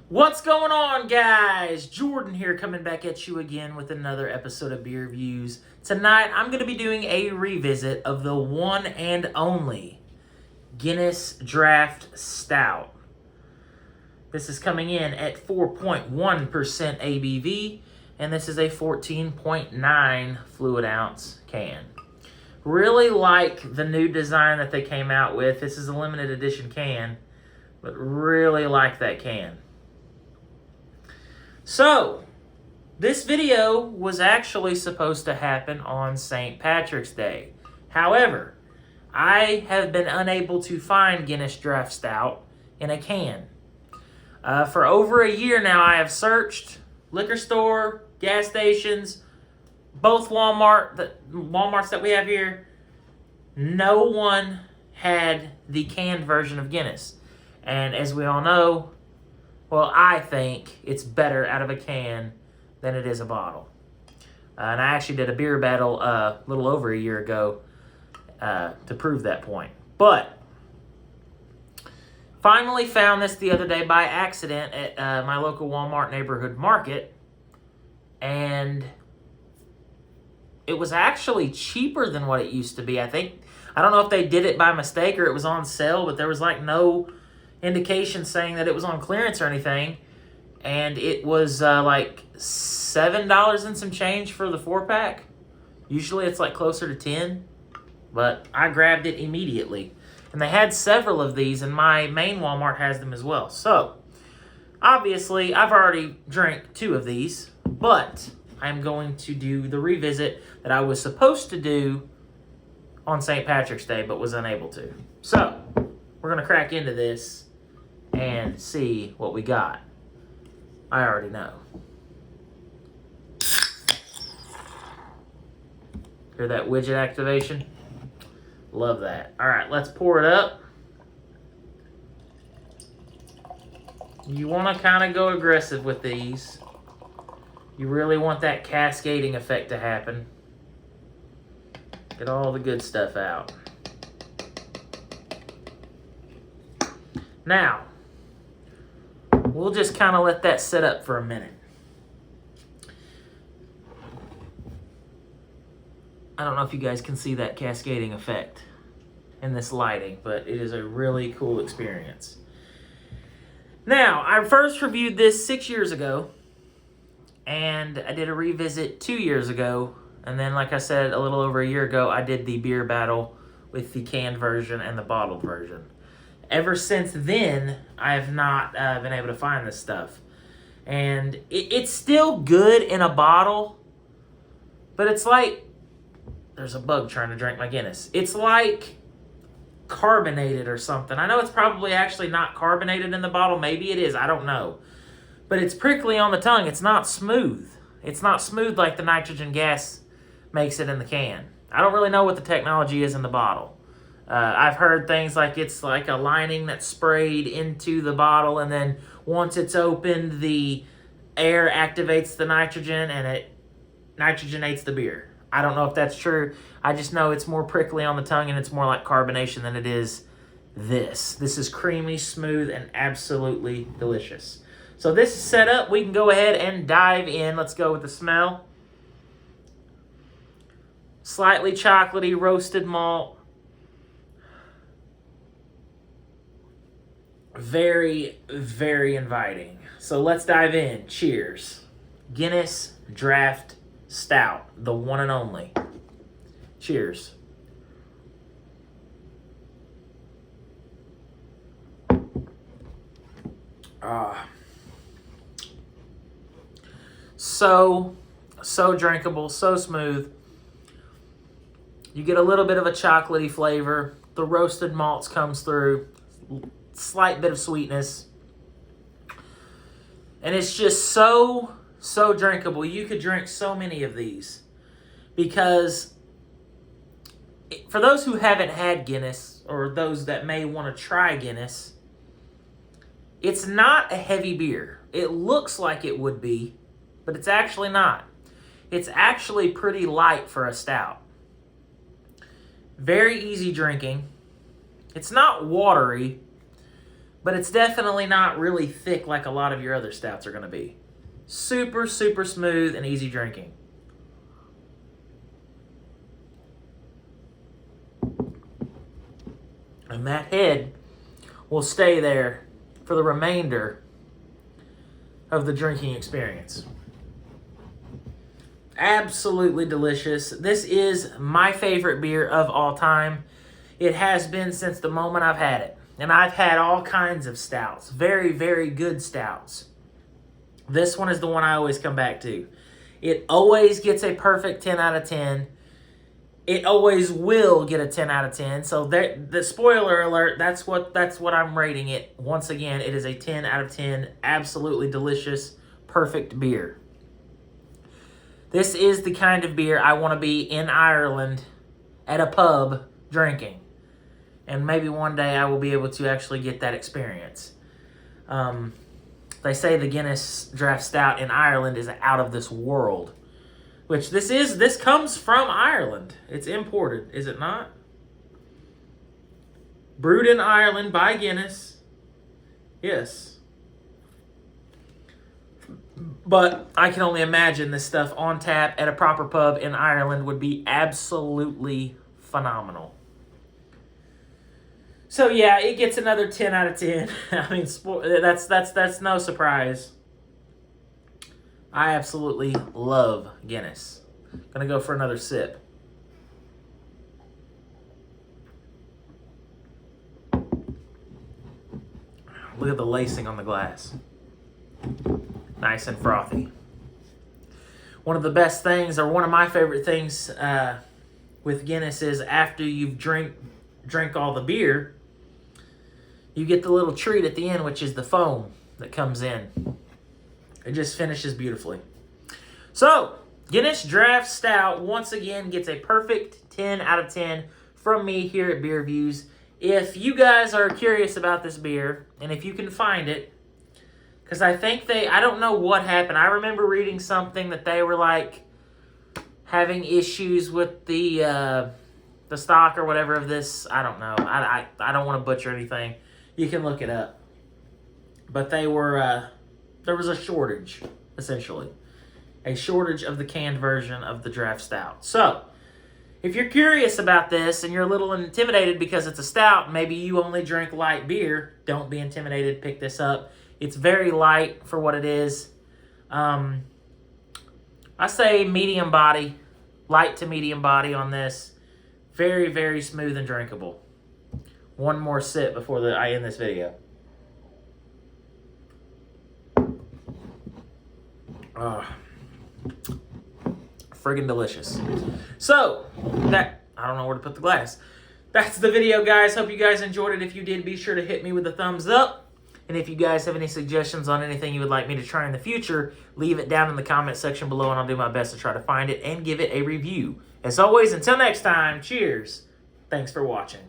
What's going on, guys? Jordan here, coming back at you again with another episode of Beer Reviews. Tonight, I'm going to be doing a revisit of the one and only Guinness Draught Stout. This is coming in at 4.1% ABV, and this is a 14.9 fluid ounce can. Really like the new design that they came out with. This is a limited edition can, but really like that can. So, this video was actually supposed to happen on St. Patrick's Day. However, I have been unable to find Guinness Draught Stout in a can. For over a year now, I have searched liquor store, gas stations, both Walmarts that we have here. No one had the canned version of Guinness. And as we all know, well, I think it's better out of a can than it is a bottle. And I actually did a beer battle a little over a year ago to prove that point. But finally found this the other day by accident at my local Walmart neighborhood market. And it was actually cheaper than what it used to be. I don't know if they did it by mistake or it was on sale, but there was like no indication saying that it was on clearance or anything, and it was like $7 and some change for the 4-pack. Usually it's like closer to 10, but I grabbed it immediately, and they had several of these, and my main Walmart has them as well. So obviously I've already drank 2 of these, but I'm going to do the revisit that I was supposed to do on St. Patrick's Day but was unable to. So we're gonna crack into this and see what we got. I already know. Hear that widget activation? Love that. All right, let's pour it up. You want to kind of go aggressive with these. You really want that cascading effect to happen. Get all the good stuff out. Now, we'll just kind of let that sit up for a minute. I don't know if you guys can see that cascading effect in this lighting, but it is a really cool experience. Now, I first reviewed this 6 years ago, and I did a revisit 2 years ago, and then, like I said, a little over a year ago, I did the beer battle with the canned version and the bottled version. Ever since then, I have not been able to find this stuff. And it's still good in a bottle, but it's like, there's a bug trying to drink my Guinness. It's like carbonated or something. I know it's probably actually not carbonated in the bottle. Maybe it is, I don't know. But it's prickly on the tongue. It's not smooth. It's not smooth like the nitrogen gas makes it in the can. I don't really know what the technology is in the bottle. I've heard things like it's like a lining that's sprayed into the bottle, and then once it's opened, the air activates the nitrogen and it nitrogenates the beer. I don't know if that's true. I just know it's more prickly on the tongue and it's more like carbonation than it is this. This is creamy, smooth, and absolutely delicious. So this is set up. We can go ahead and dive in. Let's go with the smell. Slightly chocolatey, roasted malt. Very, very inviting. So let's dive in. Cheers. Guinness Draught Stout, the one and only. Cheers. So drinkable, so smooth. You get a little bit of a chocolatey flavor. The roasted malts comes through. Slight bit of sweetness, and it's just so drinkable. You could drink so many of these, because for those who haven't had Guinness, or those that may want to try Guinness, it's not a heavy beer. It looks like it would be, but it's actually not. It's actually pretty light for a stout. Very easy drinking. It's not watery, but it's definitely not really thick like a lot of your other stouts are going to be. Super, super smooth and easy drinking. And that head will stay there for the remainder of the drinking experience. Absolutely delicious. This is my favorite beer of all time. It has been since the moment I've had it. And I've had all kinds of stouts. Very, very good stouts. This one is the one I always come back to. It always gets a perfect 10 out of 10. It always will get a 10 out of 10. So the spoiler alert, that's what I'm rating it. Once again, it is a 10 out of 10. Absolutely delicious, perfect beer. This is the kind of beer I want to be in Ireland at a pub drinking. And maybe one day I will be able to actually get that experience. They say the Guinness Draught Stout in Ireland is out of this world. Which this comes from Ireland. It's imported, is it not? Brewed in Ireland by Guinness. Yes. But I can only imagine this stuff on tap at a proper pub in Ireland would be absolutely phenomenal. So yeah, it gets another 10 out of 10. I mean, that's no surprise. I absolutely love Guinness. Gonna go for another sip. Look at the lacing on the glass. Nice and frothy. One of the best things, or one of my favorite things with Guinness is after you've drank all the beer, you get the little treat at the end, which is the foam that comes in. It just finishes beautifully. So, Guinness Draught Stout once again gets a perfect 10 out of 10 from me here at Beer Views. If you guys are curious about this beer, and if you can find it, because I think I don't know what happened. I remember reading something that they were like having issues with the stock or whatever of this. I don't know. I don't want to butcher anything. You can look it up. But they were... there was a shortage, essentially. A shortage of the canned version of the Draught Stout. So, if you're curious about this and you're a little intimidated because it's a stout, maybe you only drink light beer, don't be intimidated, pick this up. It's very light for what it is. I say medium body, light to medium body on this. Very, very smooth and drinkable. One more sip before I end this video. Friggin' delicious. So, I don't know where to put the glass. That's the video, guys. Hope you guys enjoyed it. If you did, be sure to hit me with a thumbs up. And if you guys have any suggestions on anything you would like me to try in the future, leave it down in the comment section below, and I'll do my best to try to find it and give it a review. As always, until next time, cheers. Thanks for watching.